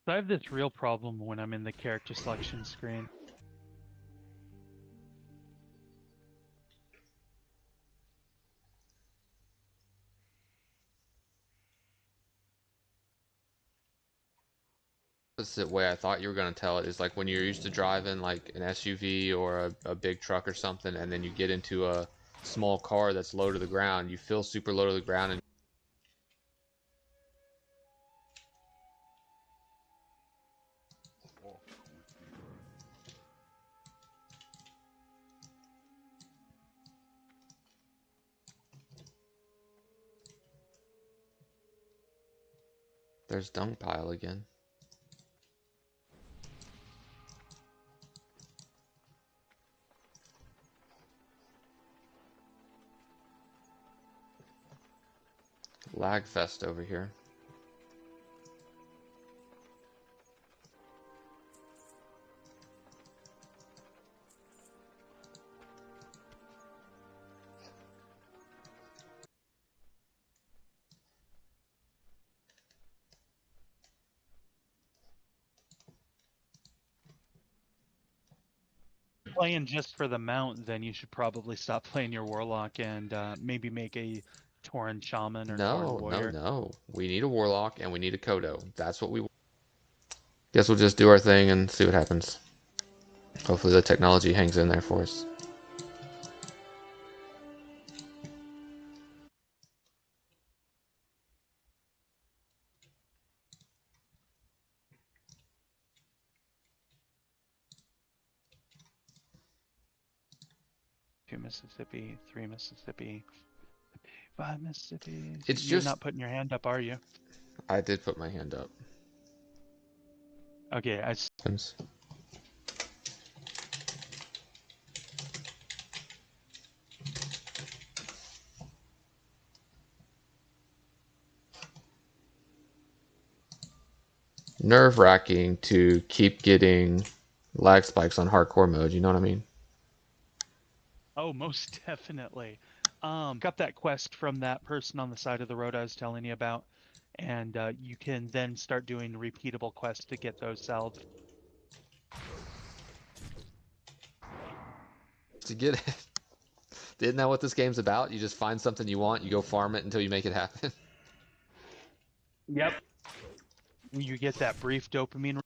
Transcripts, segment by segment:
So I have this real problem when I'm in the character selection screen. Opposite way I thought you were going to tell it is like when you're used to driving like an SUV or a big truck or something, and then you get into a small car that's low to the ground. You feel super low to the ground, and there's dung pile again. Lag fest over here. Playing just for the mount, then you should probably stop playing your warlock and maybe make a Tauren shaman or Tauren No, no, warrior. no. We need a warlock and we need a Kodo. That's what we want. Guess we'll just do our thing and see what happens. Hopefully the technology hangs in there for us. Two Mississippi, three Mississippi, five Mississippi. It's You're just, not putting your hand up, are you? I did put my hand up. Okay, Nerve-wracking to keep getting lag spikes on hardcore mode, you know what I mean? Oh, most definitely. Got that quest from that person on the side of the road I was telling you about, and you can then start doing repeatable quests to get those salved. To get it. Isn't that what this game's about? You just find something you want, you go farm it until you make it happen. Yep. You get that brief dopamine.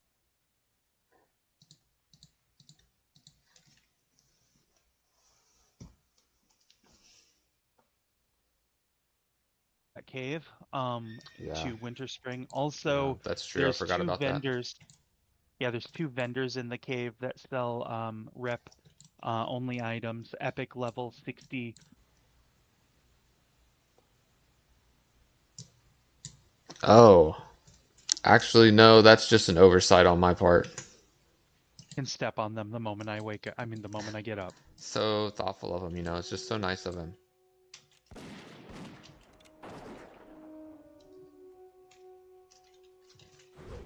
That cave, Yeah, to Winter Spring. yeah, Also, that's true. I there's forgot two about that. vendors. Yeah, there's two vendors in the cave that sell rep only items. Epic level 60. Oh, actually, no, that's just an oversight on my part. Can step on them the moment I wake up. I mean, the moment I get up. So thoughtful of him, you know, it's just so nice of him.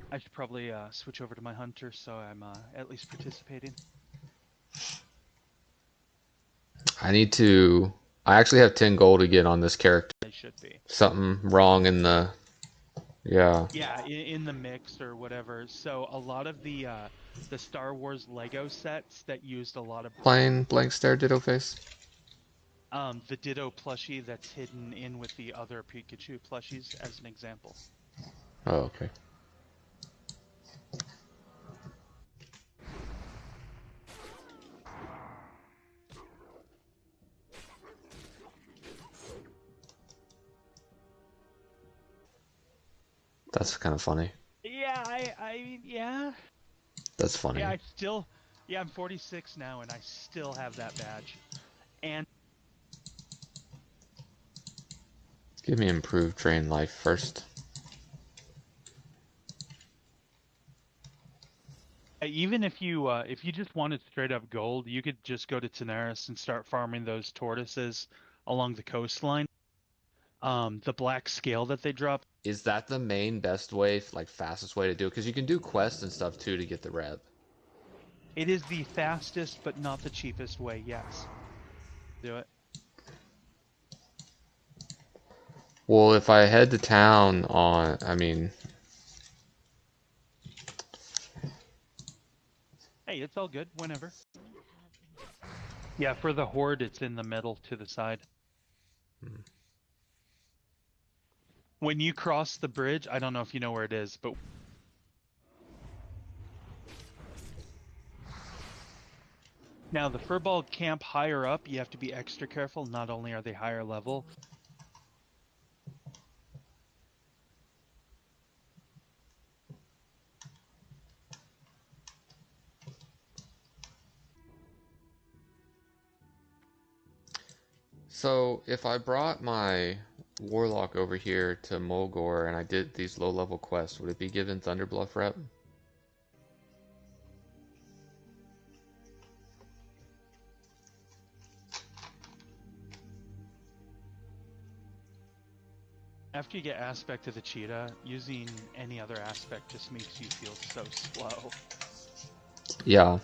I should probably switch over to my hunter so I'm at least participating. I actually have 10 gold to get on this character. I should be. Something wrong in the, yeah. Yeah, in the mix or whatever. So a lot of the Star Wars Lego sets that used a lot of Plain blank stare ditto face. the Ditto plushie that's hidden in with the other Pikachu plushies as an example. Oh, okay. That's kind of funny. Yeah, yeah. That's funny. Yeah, I'm 46 now and I still have that badge. And Give me improved train life first. even if you just wanted straight up gold, you could just go to Tanaris and start farming those tortoises along the coastline. The black scale that they drop. Is that the main best way, like fastest way to do it? Because you can do quests and stuff too to get the rep. It is the fastest but not the cheapest way, yes. Do it. Well, if I head to town on, I mean, Hey, it's all good. Whenever. Yeah, for the horde, it's in the middle to the side. Hmm. When you cross the bridge, I don't know if you know where it is, but now the furball camp higher up, you have to be extra careful. Not only are they higher level, So if I brought my warlock over here to Mulgore and I did these low-level quests, would it be given Thunderbluff rep? after you get aspect of the cheetah, using any other aspect just makes you feel so slow. Yeah.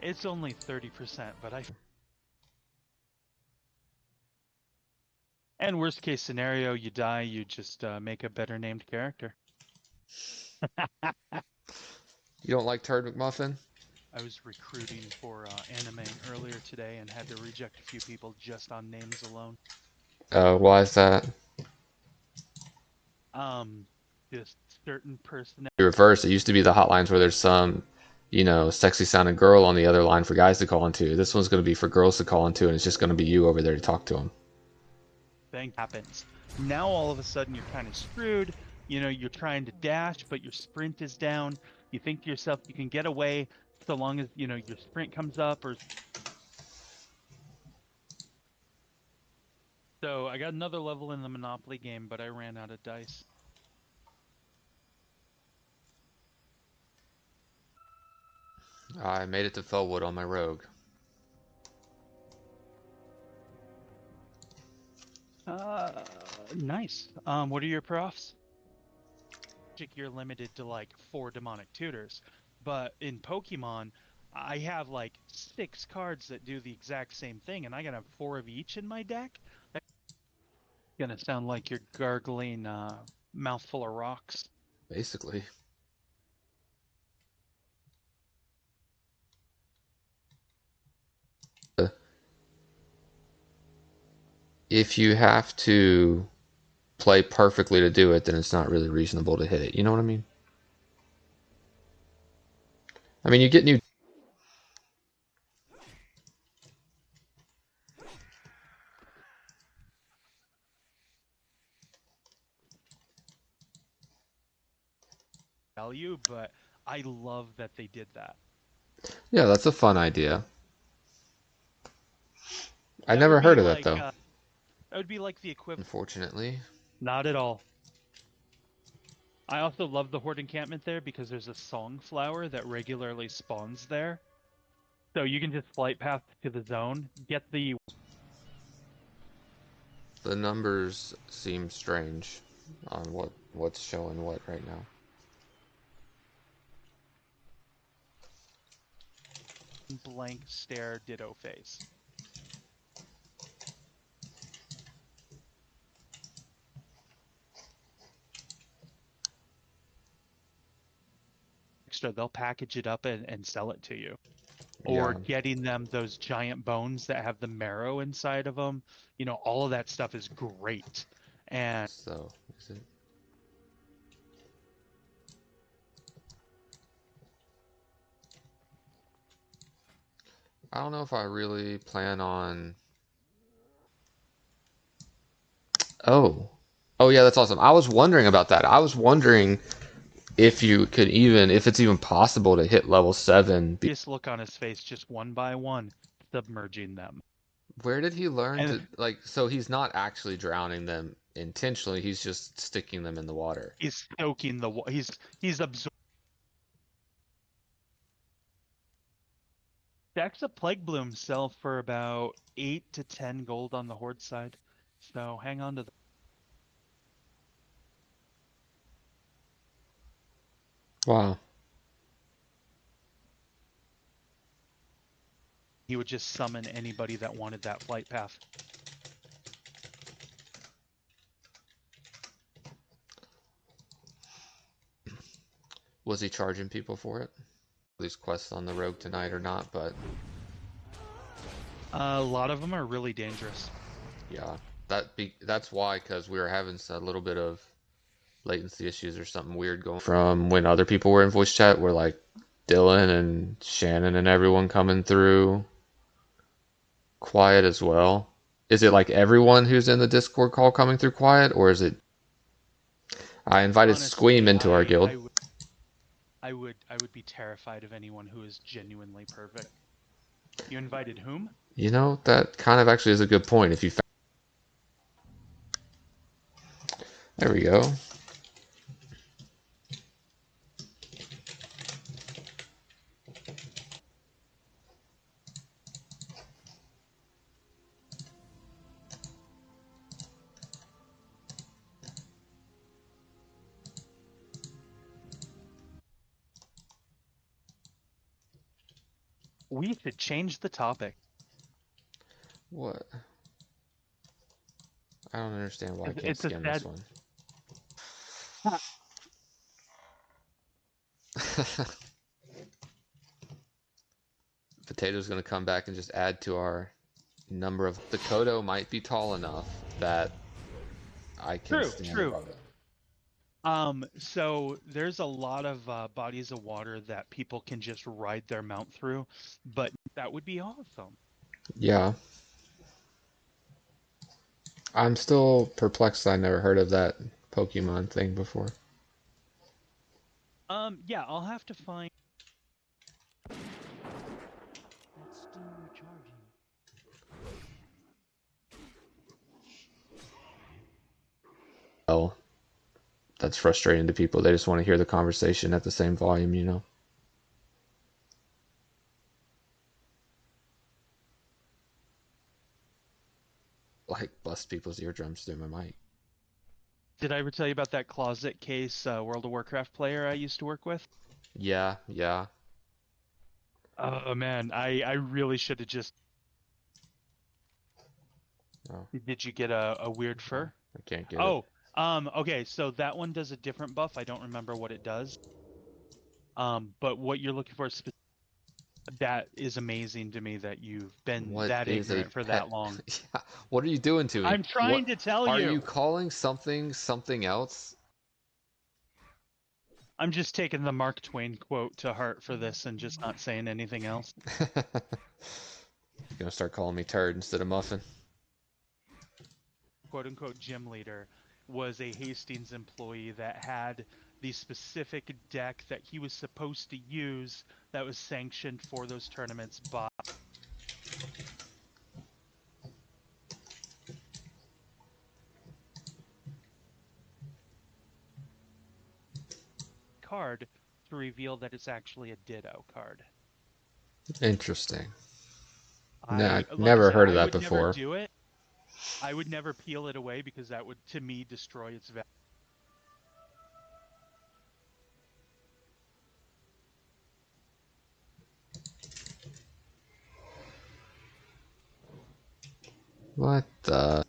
It's only 30%, but and worst case scenario, you die, you just make a better named character. You don't like Turd McMuffin? I was recruiting for anime earlier today and had to reject a few people just on names alone. Why is that? Um, just certain person. The reverse. It used to be the hotlines where there's some, sexy sounding girl on the other line for guys to call into. This one's going to be for girls to call into, and it's just going to be you over there to talk to them. Thing happens. Now all of a sudden you're kind of screwed. You know, you're trying to dash, but your sprint is down. You think to yourself you can get away so long as, you know, your sprint comes up or so. I got another level in the Monopoly game, but I ran out of dice. I made it to Fellwood on my rogue. Nice. What are your profs? You're limited to like 4 demonic tutors, but in Pokemon, I have like 6 cards that do the exact same thing, and I gotta have 4 of each in my deck. That's gonna sound like you're gargling mouthful of rocks. Basically. If you have to play perfectly to do it, then it's not really reasonable to hit it. You know what I mean? I mean, you get new. Value, but I love that they did that. Yeah, that's a fun idea. I That would never be heard of that like though. that would be like the equivalent. Unfortunately. Not at all. I also love the horde encampment there because there's a song flower that regularly spawns there. So you can just flight path to the zone, get the The numbers seem strange on what's showing what right now. blank stare ditto face. Extra, they'll package it up and sell it to you. Or Yeah. getting them those giant bones that have the marrow inside of them. You know, all of that stuff is great. And So, is it? I don't know if I really plan on. Oh. Oh yeah, that's awesome. I was wondering about that. I was wondering if you could even, if it's even possible to hit level 7. just look on his face, just one by one, submerging them. Where did he learn And to, like, so he's not actually drowning them intentionally, he's just sticking them in the water. he's soaking he's absorbing. Stacks of plague bloom sell for about 8 to 10 gold on the horde side. So hang on to Wow. he would just summon anybody that wanted that flight path. Was he charging people for it? These quests on the rogue tonight or not, but A lot of them are really dangerous. yeah, that's why, because we were having a little bit of latency issues or something weird going from when other people were in voice chat, where like Dylan and Shannon and everyone coming through quiet as well. Is it like everyone who's in the Discord call coming through quiet, or is it? I invited Squeam Honestly, into our guild. I would be terrified of anyone who is genuinely perfect. You invited whom? You know, that kind of actually is a good point. If you, there we go. We should change the topic. What? I don't understand why I can't It's a skin this sad. one. Potato's gonna come back and just add to our number of. The Kodo might be tall enough that I can True, stand true. above it. So there's a lot of bodies of water that people can just ride their mount through, but that would be awesome. Yeah, I'm still perplexed. I never heard of that Pokemon thing before. Yeah, I'll have to find. That's still recharging. Well, that's frustrating to people. They just want to hear the conversation at the same volume, you know? Like, bust people's eardrums through my mic. Did I ever tell you about that closet case World of Warcraft player I used to work with? Yeah, yeah. Oh man, I really should have just. Oh, Did you get a weird no, fur? I can't get it. Oh, okay, so that one does a different buff. I don't remember what it does. But what you're looking for is that is amazing to me that you've been What that is a ignorant for that pet? long. Yeah, what are you doing to me? I'm What trying to tell are you you. calling something something else? I'm just taking the Mark Twain quote to heart for this and just not saying anything else. You're gonna start calling me turd instead of muffin. Quote unquote gym leader was a Hastings employee that had the specific deck that he was supposed to use that was sanctioned for those tournaments by card to reveal that it's actually a Ditto card. Interesting. Nah, I like I never said, heard of I that would never before. do it. I would never peel it away because that would to me destroy its value. What the?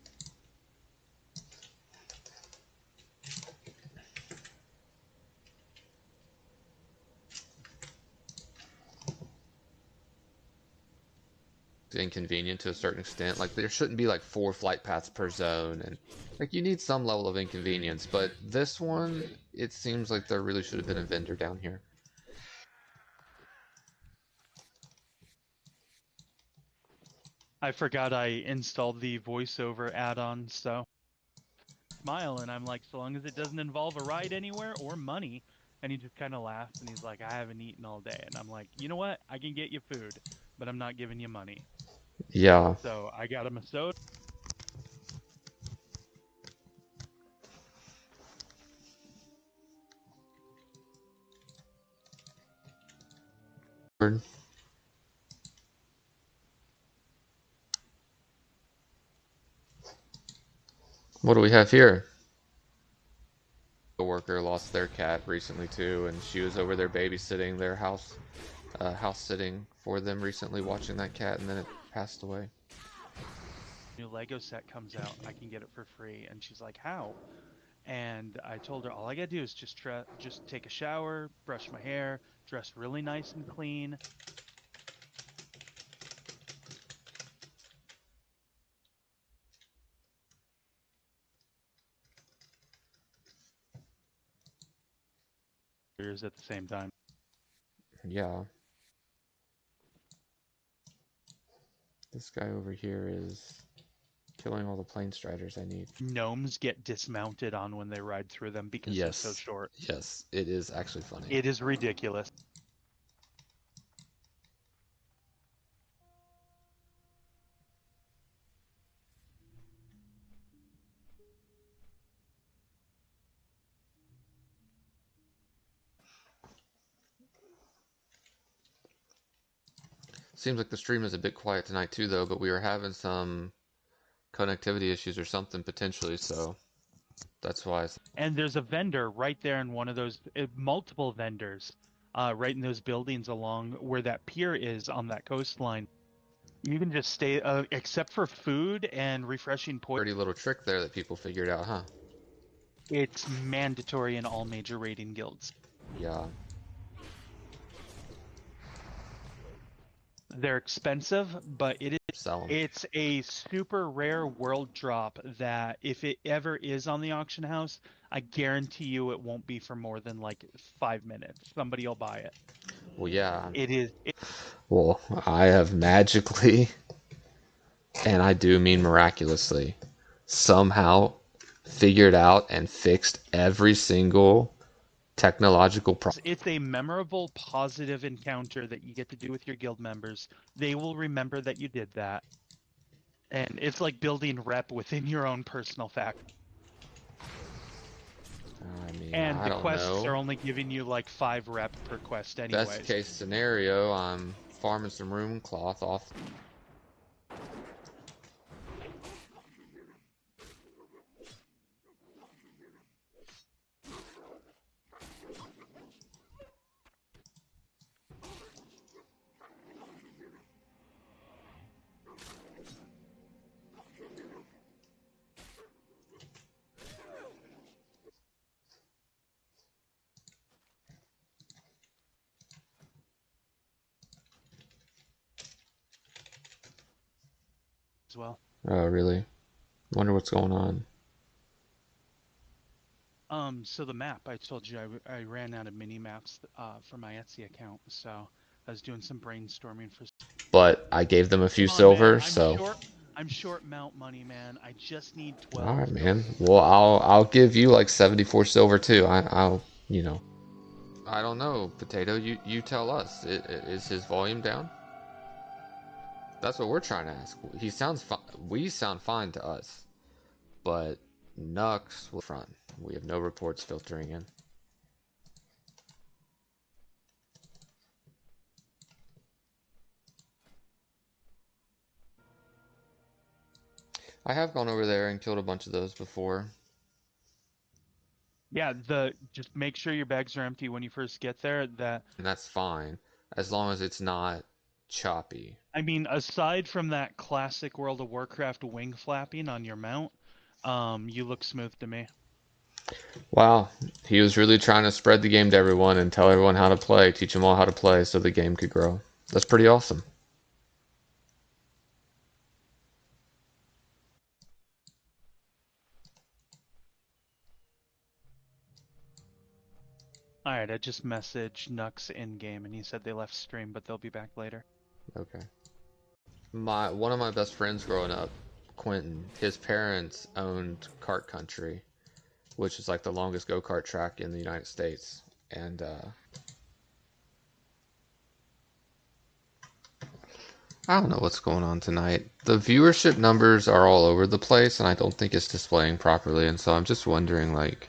Inconvenient to a certain extent. Like there shouldn't be like 4 flight paths per zone, and like you need some level of inconvenience. But this one, it seems like there really should have been a vendor down here. I forgot I installed the voiceover add-on, so smile and I'm like, so long as it doesn't involve a ride anywhere or money. And he just kind of laughs and he's like, I haven't eaten all day. And I'm like, you know what? I can get you food, but I'm not giving you money. Yeah. So I got him a soda. What do we have here? A worker lost their cat recently too, and she was over there babysitting their house sitting for them recently, watching that cat, and then it passed away. New Lego set comes out. I can get it for free. And she's like, how? And I told her all I gotta do is just take a shower, brush my hair, dress really nice and clean. At the same time. Yeah. This guy over here is killing all the plane striders I need. Gnomes get dismounted on when they ride through them because they're so Yes. short. Yes, it is actually funny. It is ridiculous. Seems like the stream is a bit quiet tonight too, though, but we were having some connectivity issues or something potentially, so that's why. And there's a vendor right there in one of those, multiple vendors, right in those buildings along where that pier is on that coastline. You can just stay, except for food and refreshing poison. Pretty little trick there that people figured out, huh? It's mandatory in all major raiding guilds. Yeah. They're expensive, but Sell 'em. it's a super rare world drop that if it ever is on the auction house, I guarantee you it won't be for more than like 5 minutes. Somebody will buy it. Well, yeah. It is. Well, I have magically, and I do mean miraculously, somehow figured out and fixed every single technological problem. It's a memorable, positive encounter that you get to do with your guild members. They will remember that you did that. And it's like building rep within your own personal fact. I mean, And I the don't quests are know. only giving you like 5 rep per quest anyways. Best case scenario, I'm farming some room cloth off. As well. Oh, really? Wonder what's going on. So the map, I told you I ran out of mini maps for my Etsy account, so I was doing some brainstorming for. But I gave them a few Come on, man. silver, so. I'm short mount money, man. I just need 12. All right, man. Well, I'll give you like 74 silver too. I'll you know. I don't know, Potato. You tell us. Is his volume down? That's what we're trying to ask. He sounds fine. We sound fine to us, but Nux will front. We have no reports filtering in. I have gone over there and killed a bunch of those before. Yeah, just make sure your bags are empty when you first get there. And that's fine, as long as it's not choppy. I mean, aside from that classic World of Warcraft wing flapping on your mount, you look smooth to me. Wow, he was really trying to spread the game to everyone and tell everyone how to play, teach them all how to play so the game could grow. That's pretty awesome. All right, I just messaged Nux in game, and he said they left stream, but they'll be back later. Okay. One of my best friends growing up, Quentin, his parents owned Kart Country, which is like the longest go-kart track in the United States. And I don't know what's going on tonight. The viewership numbers are all over the place, and I don't think it's displaying properly. And so I'm just wondering, like,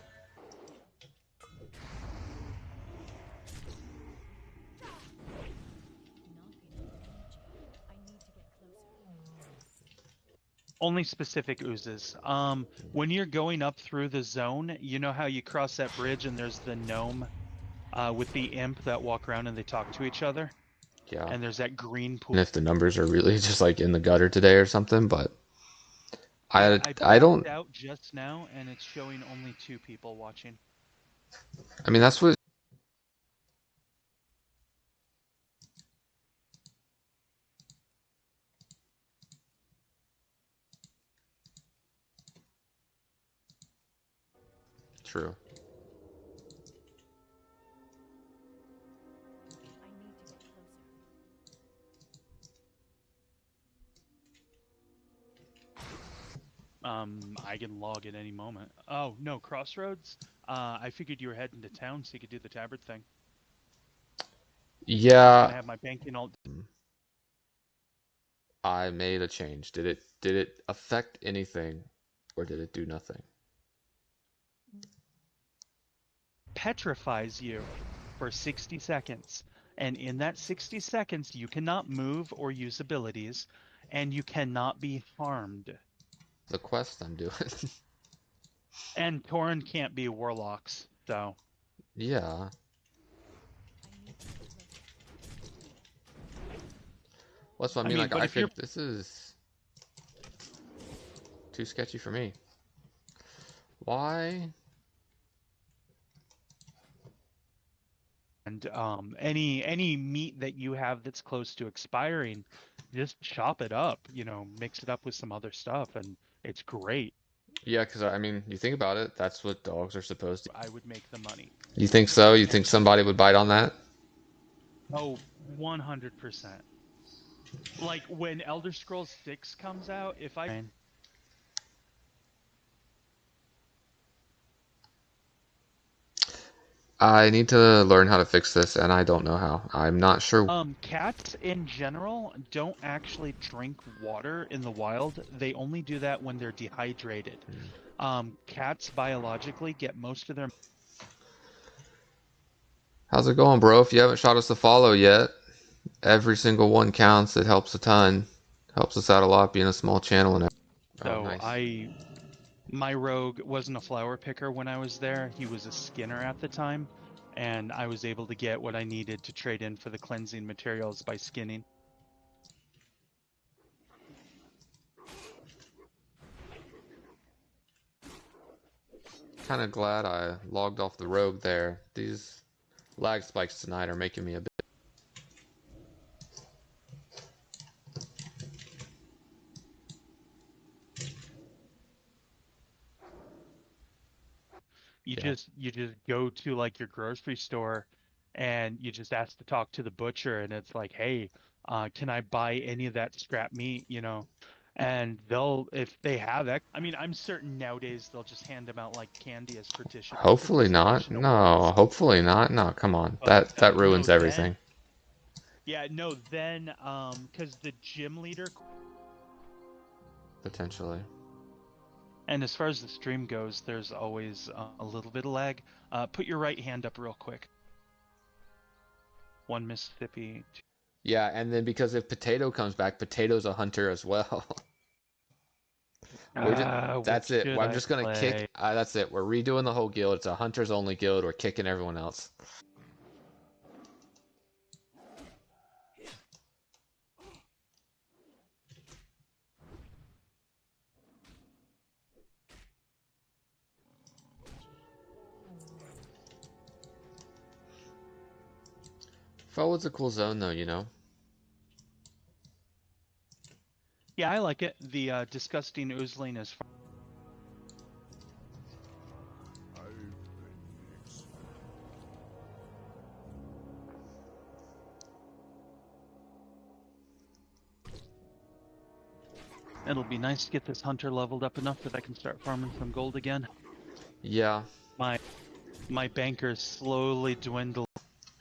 Only specific oozes. When you're going up through the zone, you know how you cross that bridge and there's the gnome with the imp that walk around and they talk to each other? yeah. And there's that green pool. And if the numbers are really just like in the gutter today or something, but Yeah, I I I backed don't. out just now and it's showing only two people watching. I mean, that's what. True. I can log at any moment. Oh, no, Crossroads? I figured you were heading to town so you could do the tabard thing. I was Yeah, gonna have my banking all I made a change. Did it affect anything, or did it do nothing? petrifies you for 60 seconds. And in that 60 seconds, you cannot move or use abilities, and you cannot be harmed. The quest I'm doing. And Tauren can't be warlocks, so Yeah. Well, that's what I I mean. mean, Like, but I if you're could. This is too sketchy for me. Why? and any meat that you have that's close to expiring, just chop it up, mix it up with some other stuff, and it's great. Yeah, because I mean, you think about it. That's what dogs are supposed to. I would make the money. You think so? You think And somebody would bite on that? oh, 100%. Like when Elder Scrolls 6 comes out, if I I need to learn how to fix this, and I don't know how. I'm not sure. cats in general don't actually drink water in the wild. They only do that when they're dehydrated. Cats biologically get most of their How's it going, bro? If you haven't shot us a follow yet, every single one counts. It helps a ton. Helps us out a lot being a small channel and oh, so nice. I my rogue wasn't a flower picker when I was there. He was a skinner at the time, and I was able to get what I needed to trade in for the cleansing materials by skinning. Kind of glad I logged off the rogue there. These lag spikes tonight are making me a bit. You Yeah. just you just go to like your grocery store and you just ask to talk to the butcher and it's like, "Hey, can I buy any of that scrap meat, And they'll if they have that, I mean, I'm certain nowadays they'll just hand them out like candy as Hopefully not. participation No, awards. hopefully not. No, come on. But That no, ruins then everything. yeah, no, then because the gym leader Potentially. and as far as the stream goes, there's always a little bit of lag. Put your right hand up real quick. One Mississippi. Yeah, and then because if Potato comes back, Potato's a hunter as well. We're just Which that's it. should I'm I just gonna kick. play? That's it. We're redoing the whole guild. It's a hunters only guild. We're kicking everyone else. Forward's a cool zone though, you know. Yeah, I like it. The disgusting oozling is fun. It'll be nice to get this hunter leveled up enough that I can start farming some gold again. Yeah, My my bankers slowly dwindle.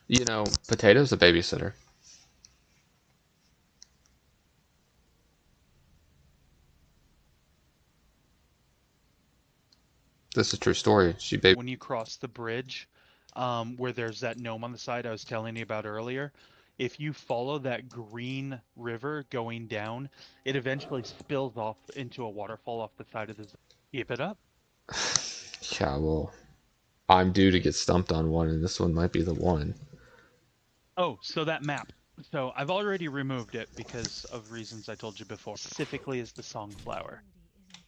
you know, Potato's a babysitter. This is a true story. She baby. When you cross the bridge, where there's that gnome on the side I was telling you about earlier, if you follow that green river going down, it eventually spills off into a waterfall off the side of the zone. Keep it up. Yeah, well, I'm due to get stumped on one, and this one might be the one. Oh, so that map. So I've already removed it because of reasons I told you before. Specifically is the song flower.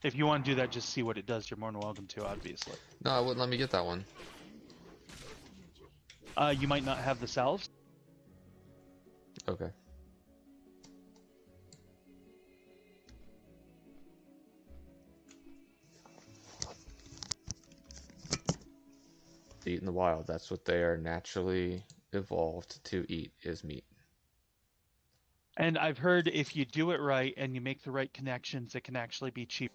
If you want to do that, just see what it does. You're more than welcome to, obviously. No, it wouldn't let me get that one. You might not have the salves. Okay. Eat in the wild. That's what they are naturally evolved to eat, is meat. And I've heard if you do it right and you make the right connections, it can actually be cheap.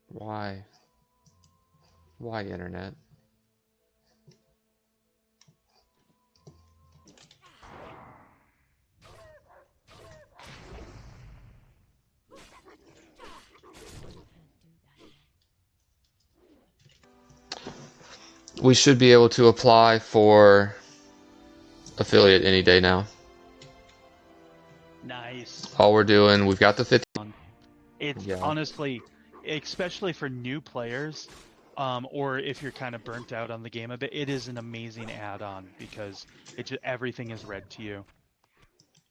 Why? Why, internet? We should be able to apply for affiliate any day now. Nice. All we're doing, we've got the 50. It's Yeah. honestly, especially for new players, or if you're kind of burnt out on the game a bit, it is an amazing add-on because everything is read to you.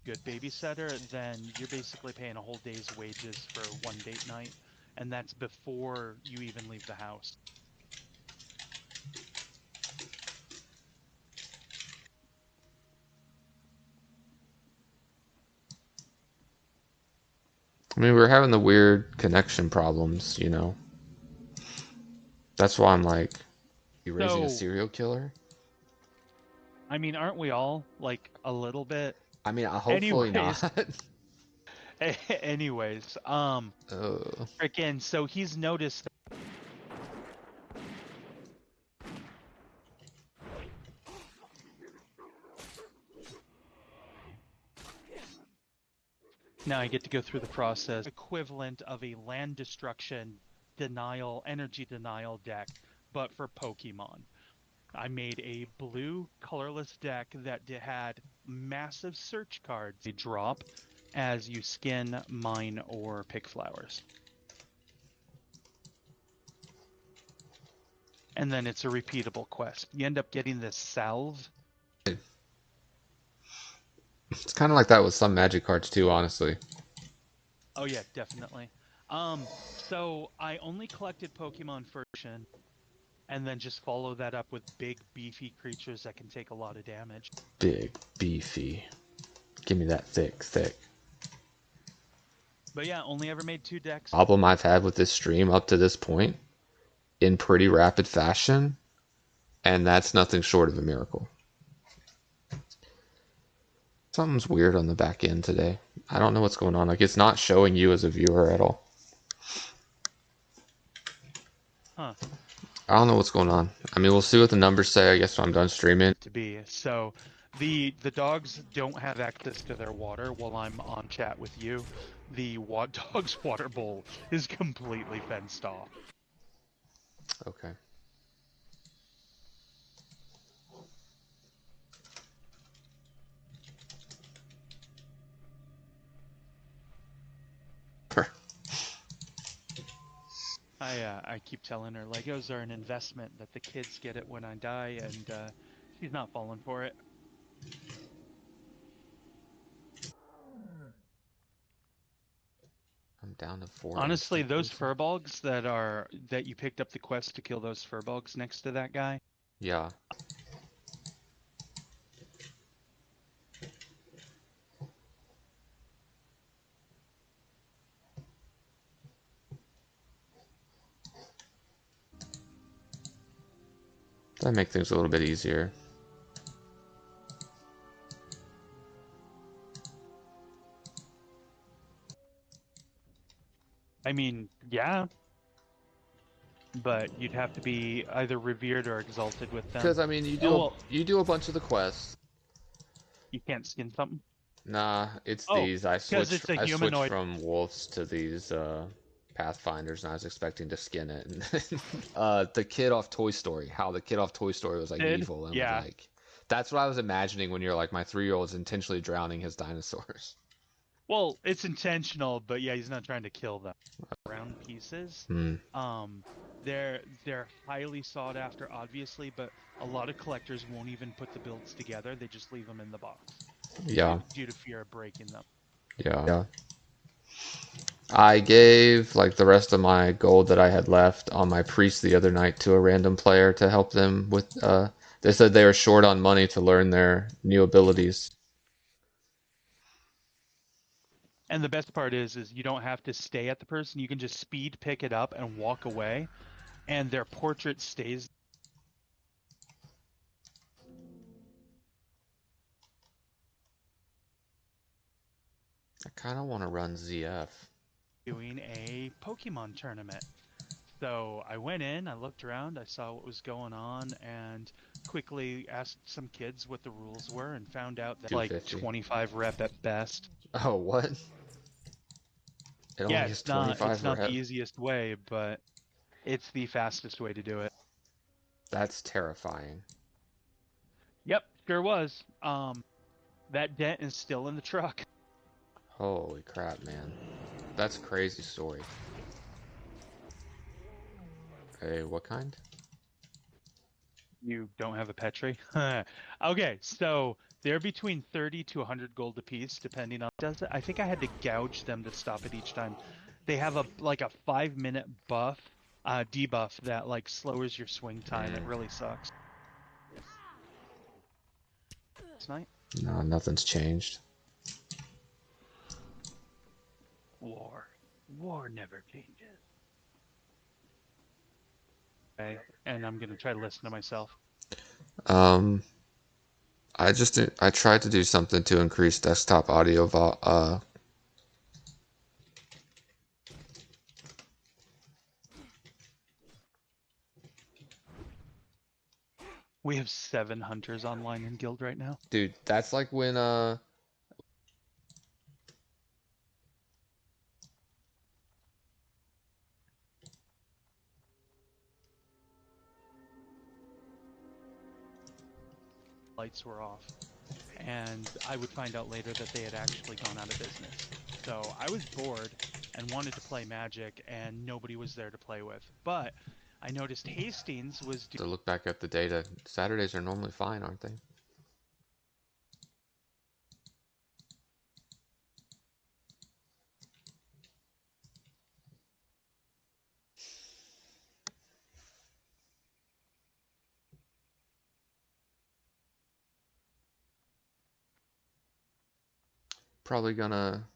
Good babysitter, then you're basically paying a whole day's wages for one date night, and that's before you even leave the house. I mean, we're having the weird connection problems, you know. That's why I'm like, you raising a So, serial killer? I mean, aren't we all like a little bit? I mean, hopefully not. Anyways, anyways, Oh. freaking, so he's noticed. Now I get to go through the process equivalent of a land destruction denial, energy denial deck, but for Pokemon. I made a blue colorless deck that had massive search cards they drop as you skin, mine, or pick flowers. And then it's a repeatable quest. You end up getting this salve. It's kind of like that with some magic cards too, honestly. Oh yeah, definitely. So I only collected Pokemon version and then just follow that up with big beefy creatures that can take a lot of damage. Big, beefy. Give me that thick, thick. But yeah, only ever made 2 decks. Problem I've had with this stream up to this point in pretty rapid fashion, and that's nothing short of a miracle. Something's weird on the back end today. I don't know what's going on. Like, it's not showing you as a viewer at all. Huh. I don't know what's going on. I mean, we'll see what the numbers say, I guess, when I'm done streaming. To be. So the dogs don't have access to their water while I'm on chat with you. The dog's water bowl is completely fenced off. Okay. I keep telling her Legos are an investment that the kids get it when I die, and she's not falling for it. I'm down to 4 Honestly, instant those boosts. furbolgs that you picked up the quest to kill those furbolgs next to that guy. Yeah. That make things a little bit easier. I mean, yeah, but you'd have to be either revered or exalted with them. Because I mean, Oh well, you do a bunch of the quests. you can't skin something. Nah, it's Oh, these. because it's a I switched humanoid. from wolves to these Pathfinders, and I was expecting to skin it. And the kid off Toy Story, how the kid off Toy Story was like Did evil and was yeah. like, that's what I was imagining when you're like, my 3-year-old is intentionally drowning his dinosaurs. Well, it's intentional, but yeah, he's not trying to kill them. Brown pieces. Hmm. Um, they're highly sought after, obviously, but a lot of collectors won't even put the builds together. They just leave them in the box Yeah. due to fear of breaking them. Yeah. Yeah. I gave like the rest of my gold that I had left on my priest the other night to a random player to help them with they said they were short on money to learn their new abilities. And the best part is you don't have to stay at the person. You can just speed pick it up and walk away, and their portrait stays I kind of want to run ZF. doing a Pokemon tournament. So I went in, I looked around, I saw what was going on, and quickly asked some kids what the rules were and found out that like 250. 25 rep at best. Oh, what? It Yeah, only has it's 25 not the rep. easiest way, but it's the fastest way to do it. That's terrifying. Yep, sure was. That dent is still in the truck. Holy crap, man. That's a crazy story. Hey, what kind? You don't have a Petri? Okay, so they're between 30 to 100 gold apiece, depending on does it. I think I had to gouge them to stop it each time. They have a like a 5 minute buff, debuff that like slows your swing time. It Mm. really sucks. It's night. No, nothing's changed. War. War never changes. Okay, and I'm gonna try to listen to myself. Um, I tried to do something to increase desktop audio We have 7 hunters online in guild right now. dude, that's like when Lights were off. And I would find out later that they had actually gone out of business. So I was bored and wanted to play Magic, and nobody was there to play with. But I noticed Hastings was to look back at the data, Saturdays are normally fine, aren't they? Probably gonna